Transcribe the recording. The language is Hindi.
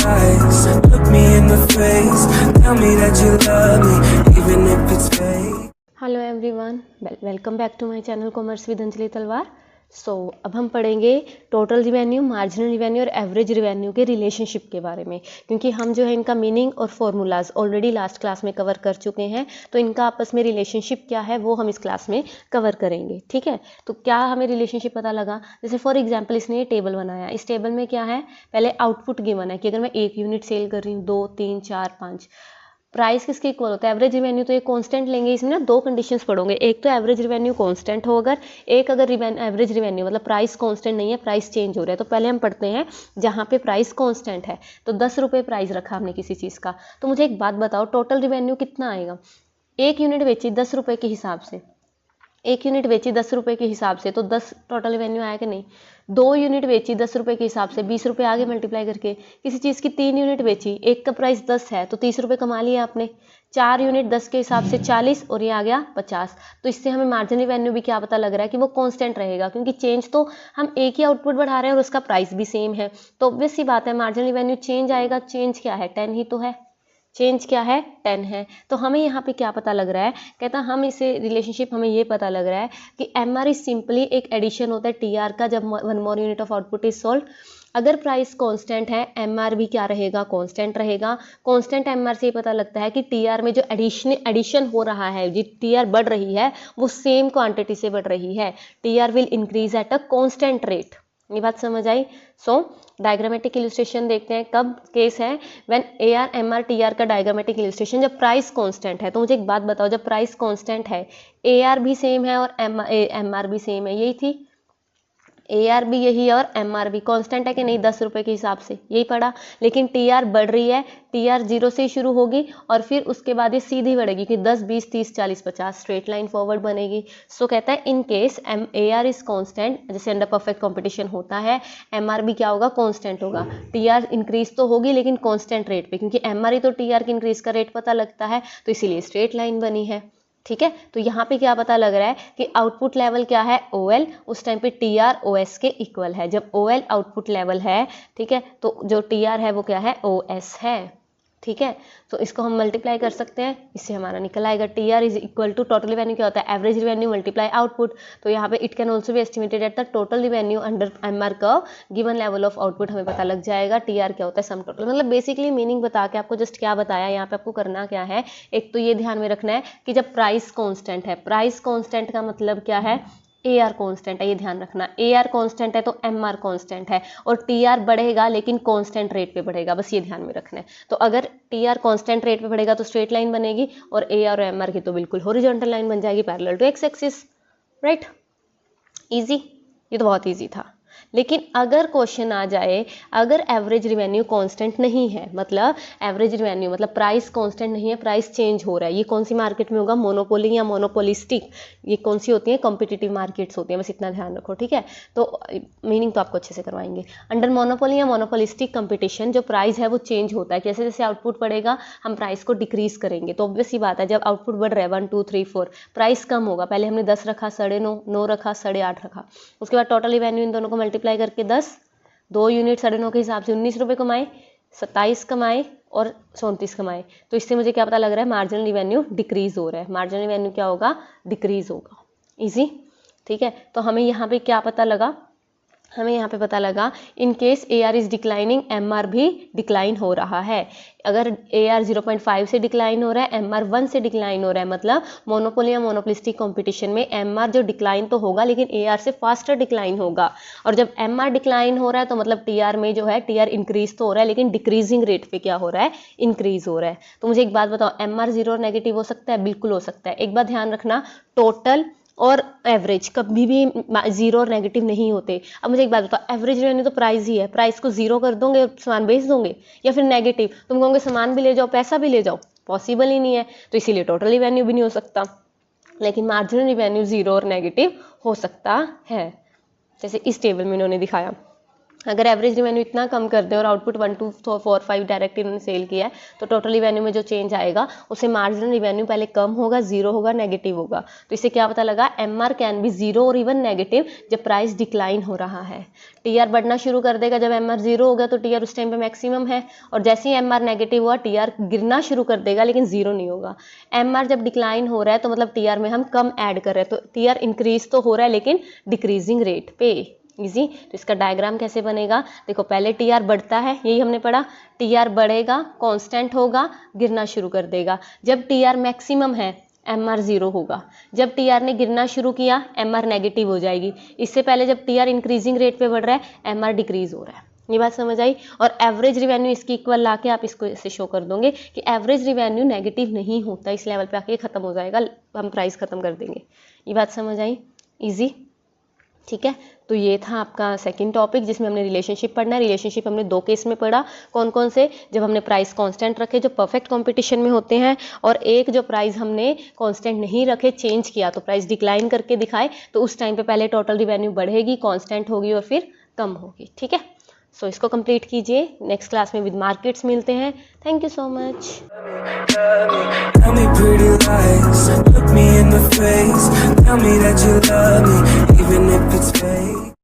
lies. Look me in the face, tell me that you love me, even if it's fake. Hello everyone, welcome back to my channel commerce with Anjali Talwar. अब हम पढ़ेंगे टोटल रिवेन्यू, मार्जिनल रिवेन्यू और एवरेज रिवेन्यू के रिलेशनशिप के बारे में, क्योंकि हम जो है इनका मीनिंग और फॉर्मूलाज ऑलरेडी लास्ट क्लास में कवर कर चुके हैं। तो इनका आपस में रिलेशनशिप क्या है वो हम इस क्लास में कवर करेंगे। ठीक है, तो क्या हमें रिलेशनशिप पता लगा? जैसे फॉर एग्जाम्पल इसने ये टेबल बनाया, इस टेबल में क्या है, पहले आउटपुट गिवन है कि अगर मैं 1 यूनिट सेल कर रही हूँ, 2, 3, 4, 5, प्राइस किसके इक्वल होता है? Average revenue. तो ये कांस्टेंट लेंगे, इसमें ना दो कंडीशंस पढ़ोगे, एक तो एवरेज रिवेन्यू कांस्टेंट हो, अगर एक अगर एवरेज रिवेन्यू मतलब प्राइस कांस्टेंट नहीं है, प्राइस चेंज हो रहा है। तो पहले हम पढ़ते हैं जहाँ पे प्राइस कांस्टेंट है। तो 10 रुपये प्राइस रखा हमने किसी चीज़ का, तो मुझे एक बात बताओ, टोटल रिवेन्यू कितना आएगा? 1 यूनिट बेची 10 रुपये के हिसाब से, 1 यूनिट बेची 10 रुपये के हिसाब से, तो 10 टोटल रिवेन्यू आया कि नहीं? 2 यूनिट बेची 10 रुपये के हिसाब से, 20 रुपये आगे मल्टीप्लाई करके। किसी चीज़ की 3 यूनिट बेची, एक का प्राइस 10 है तो 30 रुपये कमा लिया आपने। 4 यूनिट 10 के हिसाब से 40 और ये आ गया 50। तो इससे हमें मार्जिनल रिवेन्यू भी क्या पता लग रहा है कि वो कांस्टेंट रहेगा, क्योंकि चेंज तो हम एक ही आउटपुट बढ़ा रहे हैं और उसका प्राइस भी सेम है। तो ऑब्वियस सी बात है मार्जिनल रिवेन्यू चेंज आएगा। चेंज क्या है? 10 ही तो है। चेंज क्या है? 10 है। तो हमें यहाँ पे क्या पता लग रहा है? कहता हम इसे रिलेशनशिप हमें ये पता लग रहा है कि एम आर इज सिंपली एक एडिशन होता है टी आर का जब 1 मोर unit of output is sold. अगर प्राइस कांस्टेंट है, एम आर भी क्या रहेगा? कांस्टेंट रहेगा। कांस्टेंट एम आर से ये पता लगता है कि टी आर में जो एडिशन हो रहा है, जो टी आर बढ़ रही है वो सेम क्वांटिटी से बढ़ रही है। T R will increase at a constant rate. ये बात समझ आई? डायग्रामेटिक इलस्ट्रेशन देखते हैं। कब केस है? When A R M R T R का डायग्रामेटिक इलस्ट्रेशन जब प्राइस कांस्टेंट है। तो मुझे एक बात बताओ, जब प्राइस कांस्टेंट है, ए आर भी सेम है और एम आर भी सेम है, यही थी। ए आर भी यही है और एम आर भी कांस्टेंट है कि नहीं? 10 रुपये के हिसाब से यही पड़ा। लेकिन टी आर बढ़ रही है, टी आर 0 से ही शुरू होगी और फिर उसके बाद ये सीधी बढ़ेगी कि 10, 20, 30, 40, 50 स्ट्रेट लाइन फॉरवर्ड बनेगी। सो कहता है इन case A R is constant, जैसे अंडर परफेक्ट कंपटीशन होता है, एम आर भी क्या होगा? कांस्टेंट होगा। टी आर इंक्रीज तो होगी लेकिन कांस्टेंट रेट पे, क्योंकि एम आर ही तो टी आर की इंक्रीज का रेट पता लगता है, तो इसीलिए स्ट्रेट लाइन बनी है। ठीक है, तो यहाँ पे क्या पता लग रहा है कि आउटपुट लेवल क्या है? OL। उस टाइम पे TR OS के इक्वल है। जब OL आउटपुट लेवल है, ठीक है, तो जो TR है वो क्या है? OS है। ठीक है, तो इसको हम मल्टीप्लाई कर सकते हैं, इससे हमारा निकल आएगा TR is equal to total revenue क्या होता है? Average revenue multiply output. तो यहाँ पे इट कैन ऑल्सो भी estimated at the total revenue under MR curve given level of output. हमें पता लग जाएगा TR क्या होता है? Sum total. मतलब बेसिकली मीनिंग बता के आपको जस्ट क्या बताया, यहाँ पे आपको करना क्या है, एक तो ये ध्यान में रखना है कि जब प्राइस कॉन्स्टेंट है, प्राइस कॉन्स्टेंट का मतलब क्या है? ए आर कॉन्स्टेंट है, ये ध्यान रखना। ए आर कॉन्स्टेंट है तो एम आर कॉन्स्टेंट है, और टी आर बढ़ेगा लेकिन कॉन्स्टेंट रेट पे बढ़ेगा, बस ये ध्यान में रखना है। तो अगर टी आर कॉन्स्टेंट रेट पे बढ़ेगा तो स्ट्रेट लाइन बनेगी, और ए आर और एम आर की तो बिल्कुल हॉरिजॉन्टल लाइन बन जाएगी parallel to X axis. Right, easy, ये तो बहुत इजी था। लेकिन अगर क्वेश्चन आ जाए, अगर एवरेज रिवेन्यू कांस्टेंट नहीं है, मतलब एवरेज रिवेन्यू मतलब प्राइस कांस्टेंट नहीं है, प्राइस चेंज हो रहा है, ये कौन सी मार्केट में होगा? मोनोपोली या मोनोपोलिस्टिक। ये कौन सी होती है? कॉम्पिटिटिव मार्केट्स होती हैं, बस इतना ध्यान रखो। ठीक है, तो मीनिंग तो आपको अच्छे से करवाएंगे। अंडर मोनोपोली या मोनोपोलिस्टिक कंपटीशन जो प्राइस है वो चेंज होता है, जैसे जैसे आउटपुट बढ़ेगा हम प्राइस को डिक्रीज करेंगे। तो ऑब्वियस ही बात है, जब आउटपुट बढ़ रहा है 1, 2, 3, 4, प्राइस कम होगा। पहले हमने 10 रखा, 9.5, 9 रखा, 8.5 रखा, उसके बाद टोटल रिवेन्यू इन दोनों को मल्टीप्लाई करके 10, 2 यूनिट 9.5 के हिसाब से 19 रुपये कमाए, 27 कमाए और 34 कमाए। तो इससे मुझे क्या पता लग रहा है? मार्जिनल रिवेन्यू डिक्रीज हो रहा है। मार्जिनल रिवेन्यू क्या होगा? डिक्रीज होगा। इजी। ठीक है, तो हमें यहाँ पे क्या पता लगा? हमें यहाँ पे पता लगा in case A R is declining, M R भी डिक्लाइन हो रहा है। अगर ए आर 0.5 से डिक्लाइन हो रहा है, एम आर 1 से डिक्लाइन हो रहा है, मतलब मोनोपोली या मोनोपोलिस्टिक कंपटीशन में एम आर जो डिक्लाइन तो होगा लेकिन ए आर से फास्टर डिक्लाइन होगा। और जब एम आर डिक्लाइन हो रहा है तो मतलब टी आर में जो है, टी आर इंक्रीज तो हो रहा है लेकिन डिक्रीजिंग रेट पे क्या हो रहा है? इंक्रीज हो रहा है। तो मुझे एक बात बताओ, एम आर 0 और नेगेटिव हो सकता है? बिल्कुल हो सकता है। एक बात ध्यान रखना, टोटल और एवरेज कभी भी 0 और नेगेटिव नहीं होते। अब मुझे एक बात बताओ, एवरेज रिवेन्यू तो प्राइस ही है, प्राइस को 0 कर दोगे और सामान बेच दोगे, या फिर नेगेटिव तुम कहोगे सामान भी ले जाओ पैसा भी ले जाओ? पॉसिबल ही नहीं है। तो इसीलिए टोटल रिवेन्यू भी नहीं हो सकता, लेकिन मार्जिनल रिवेन्यू 0 और नेगेटिव हो सकता है, जैसे इस टेबल में इन्होंने दिखाया। अगर एवरेज रिवेन्यू इतना कम कर दे और आउटपुट 1 2 4 5 डायरेक्ट इन्होंने सेल किया है तो टोटल रिवेन्यू में जो चेंज आएगा उससे मार्जिनल रिवेन्यू पहले कम होगा, जीरो होगा, नेगेटिव होगा। तो इससे क्या पता लगा, MR कैन बी जीरो और इवन नेगेटिव जब प्राइस डिक्लाइन हो रहा है। TR बढ़ना शुरू कर देगा जब MR जीरो होगा तो TR उस टाइम पे मैक्सिमम है, और जैसे ही MR नेगेटिव हुआ TR गिरना शुरू कर देगा लेकिन जीरो नहीं होगा। MR जब डिक्लाइन हो रहा है तो मतलब TR में हम कम ऐड कर रहे हैं, तो TR इंक्रीज तो हो रहा है लेकिन डिक्रीजिंग रेट पे। इजी। तो इसका डायग्राम कैसे बनेगा, देखो पहले TR बढ़ता है, यही हमने पढ़ा, TR बढ़ेगा, कांस्टेंट होगा, गिरना शुरू कर देगा। जब TR मैक्सिमम है MR जीरो होगा, जब TR ने गिरना शुरू किया MR नेगेटिव हो जाएगी। इससे पहले जब TR इंक्रीजिंग रेट पे बढ़ रहा है MR डिक्रीज हो रहा है। ये बात समझ आई। और एवरेज रिवेन्यू इसकी इक्वल ला के आप इसको ऐसे शो कर दोगे कि एवरेज रिवेन्यू नेगेटिव नहीं होता, इस लेवल पे आके खत्म हो जाएगा, हम प्राइस खत्म कर देंगे। ये बात समझ आई, इजी, ठीक है। तो ये था आपका सेकंड टॉपिक जिसमें हमने रिलेशनशिप पढ़ना है। रिलेशनशिप हमने दो केस में पढ़ा, कौन कौन से, जब हमने प्राइस कांस्टेंट रखे जो परफेक्ट कंपटीशन में होते हैं, और एक जो प्राइस हमने कांस्टेंट नहीं रखे, चेंज किया तो प्राइस डिक्लाइन करके दिखाए, तो उस टाइम पे पहले टोटल रिवेन्यू बढ़ेगी, कांस्टेंट होगी और फिर कम होगी, ठीक है। सो इसको कंप्लीट कीजिए, नेक्स्ट क्लास में विद मार्केट्स मिलते हैं। Thank you so much. Tell me pretty lies, look me in the face, tell me that you love me,